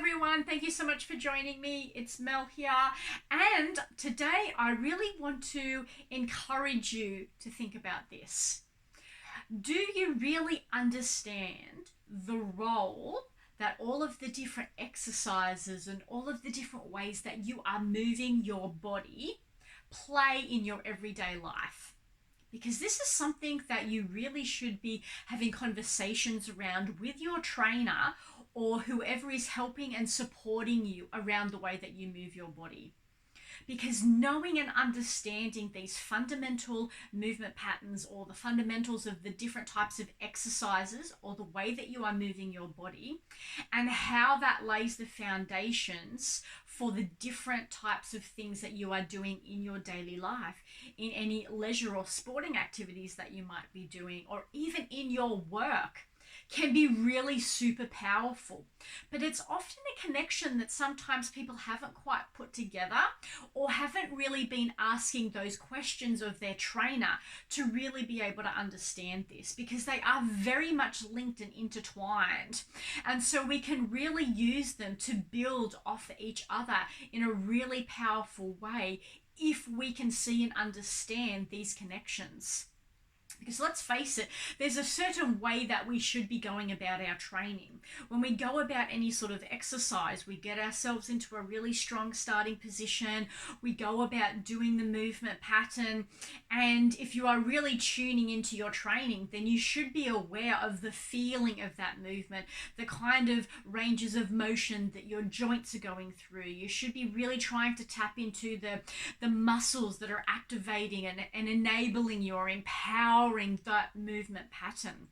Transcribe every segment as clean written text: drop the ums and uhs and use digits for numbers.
everyone. Thank you so much for joining me. It's Mel here. And today I really want to encourage you to think about this. Do you really understand the role that all of the different exercises and all of the different ways that you are moving your body play in your everyday life? Because this is something that you really should be having conversations around with your trainer or whoever is helping and supporting you around the way that you move your body. Because knowing and understanding these fundamental movement patterns or the fundamentals of the different types of exercises or the way that you are moving your body and how that lays the foundations for the different types of things that you are doing in your daily life, in any leisure or sporting activities that you might be doing, or even in your work, can be really super powerful. But it's often a connection that sometimes people haven't quite put together or haven't really been asking those questions of their trainer to really be able to understand this, because they are very much linked and intertwined. And so we can really use them to build off each other in a really powerful way if we can see and understand these connections. Because let's face it, there's a certain way that we should be going about our training. When we go about any sort of exercise, we get ourselves into a really strong starting position. We go about doing the movement pattern. And if you are really tuning into your training, then you should be aware of the feeling of that movement, the kind of ranges of motion that your joints are going through. You should be really trying to tap into the muscles that are activating and enabling you or empowering that movement pattern.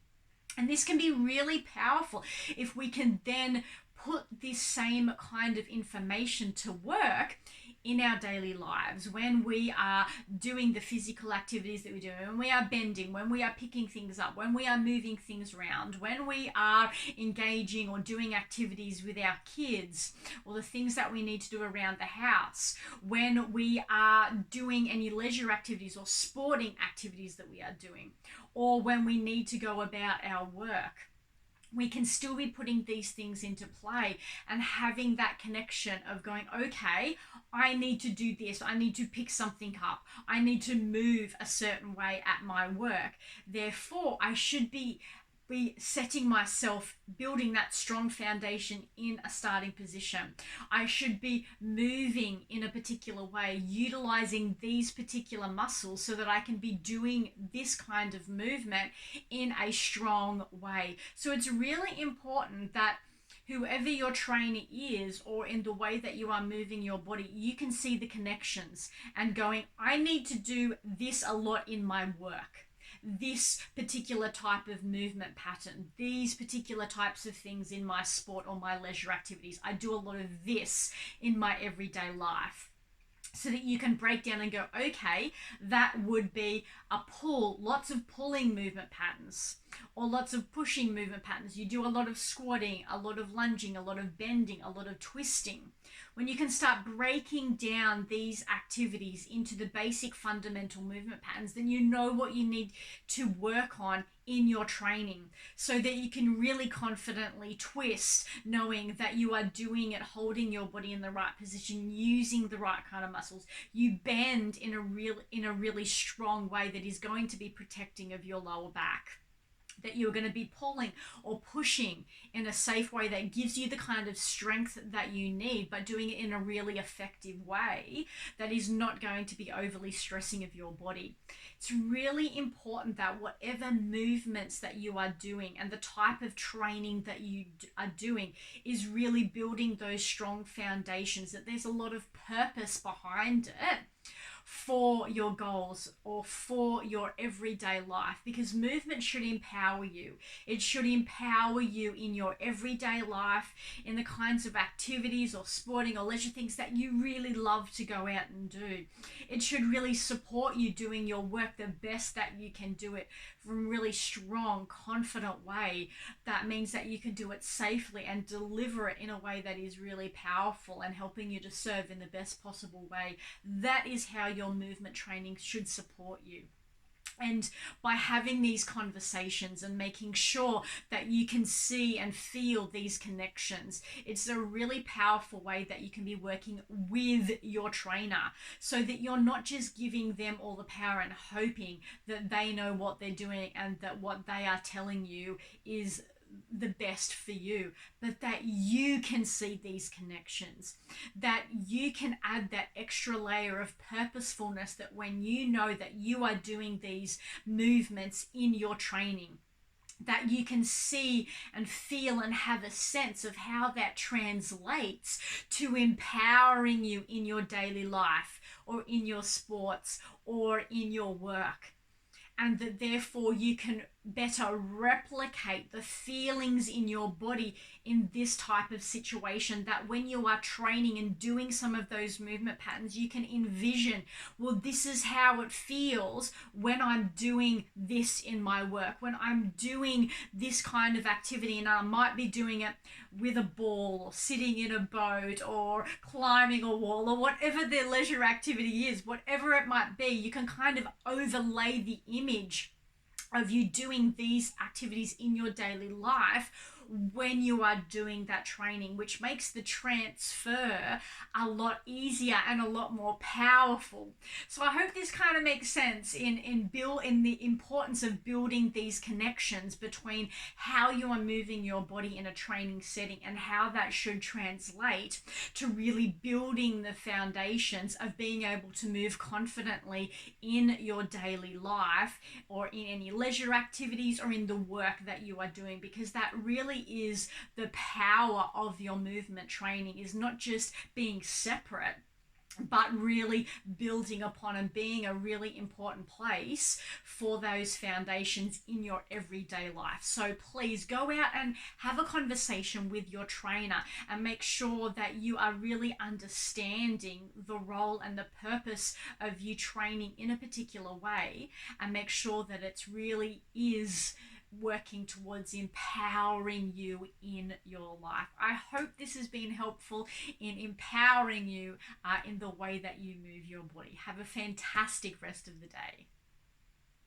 And this can be really powerful if we can then put this same kind of information to work in our daily lives when we are doing the physical activities that we do, when we are bending, when we are picking things up, when we are moving things around, when we are engaging or doing activities with our kids, or the things that we need to do around the house, when we are doing any leisure activities or sporting activities that we are doing, or when we need to go about our work. We can still be putting these things into play and having that connection of going, okay, I need to do this. I need to pick something up. I need to move a certain way at my work. Therefore, I should be setting myself, building that strong foundation in a starting position. I should be moving in a particular way, utilizing these particular muscles so that I can be doing this kind of movement in a strong way. So it's really important that whoever your trainer is, or in the way that you are moving your body, you can see the connections and going, I need to do this a lot in my work. This particular type of movement pattern, these particular types of things in my sport or my leisure activities. I do a lot of this in my everyday life. So that you can break down and go, okay, that would be a pull, lots of pulling movement patterns, or lots of pushing movement patterns. You do a lot of squatting, a lot of lunging, a lot of bending, a lot of twisting. When you can start breaking down these activities into the basic fundamental movement patterns, then you know what you need to work on in your training so that you can really confidently twist, knowing that you are doing it, holding your body in the right position, using the right kind of muscles. You bend in a really strong way that is going to be protecting of your lower back. That you're going to be pulling or pushing in a safe way that gives you the kind of strength that you need, but doing it in a really effective way that is not going to be overly stressing of your body. It's really important that whatever movements that you are doing and the type of training that you are doing is really building those strong foundations, that there's a lot of purpose behind it for your goals or for your everyday life, because movement should empower you. It should empower you in your everyday life, in the kinds of activities or sporting or leisure things that you really love to go out and do. It should really support you doing your work the best that you can do it from a really strong, confident way. That means that you can do it safely and deliver it in a way that is really powerful and helping you to serve in the best possible way. That is how your movement training should support you. And by having these conversations and making sure that you can see and feel these connections, it's a really powerful way that you can be working with your trainer, so that you're not just giving them all the power and hoping that they know what they're doing and that what they are telling you is the best for you, but that you can see these connections, that you can add that extra layer of purposefulness, that when you know that you are doing these movements in your training, that you can see and feel and have a sense of how that translates to empowering you in your daily life or in your sports or in your work. And that therefore you can better replicate the feelings in your body in this type of situation, that when you are training and doing some of those movement patterns, you can envision, well, this is how it feels when I'm doing this in my work, when I'm doing this kind of activity, and I might be doing it with a ball or sitting in a boat or climbing a wall or whatever their leisure activity is, whatever it might be. You can kind of overlay the image of you doing these activities in your daily life when you are doing that training, which makes the transfer a lot easier and a lot more powerful. So I hope this kind of makes sense in the importance of building these connections between how you are moving your body in a training setting and how that should translate to really building the foundations of being able to move confidently in your daily life or in any leisure activities or in the work that you are doing, because that really is the power of your movement training, is not just being separate, but really building upon and being a really important place for those foundations in your everyday life. So please go out and have a conversation with your trainer and make sure that you are really understanding the role and the purpose of you training in a particular way, and make sure that it really is working towards empowering you in your life. I hope this has been helpful in empowering you in the way that you move your body. Have a fantastic rest of the day.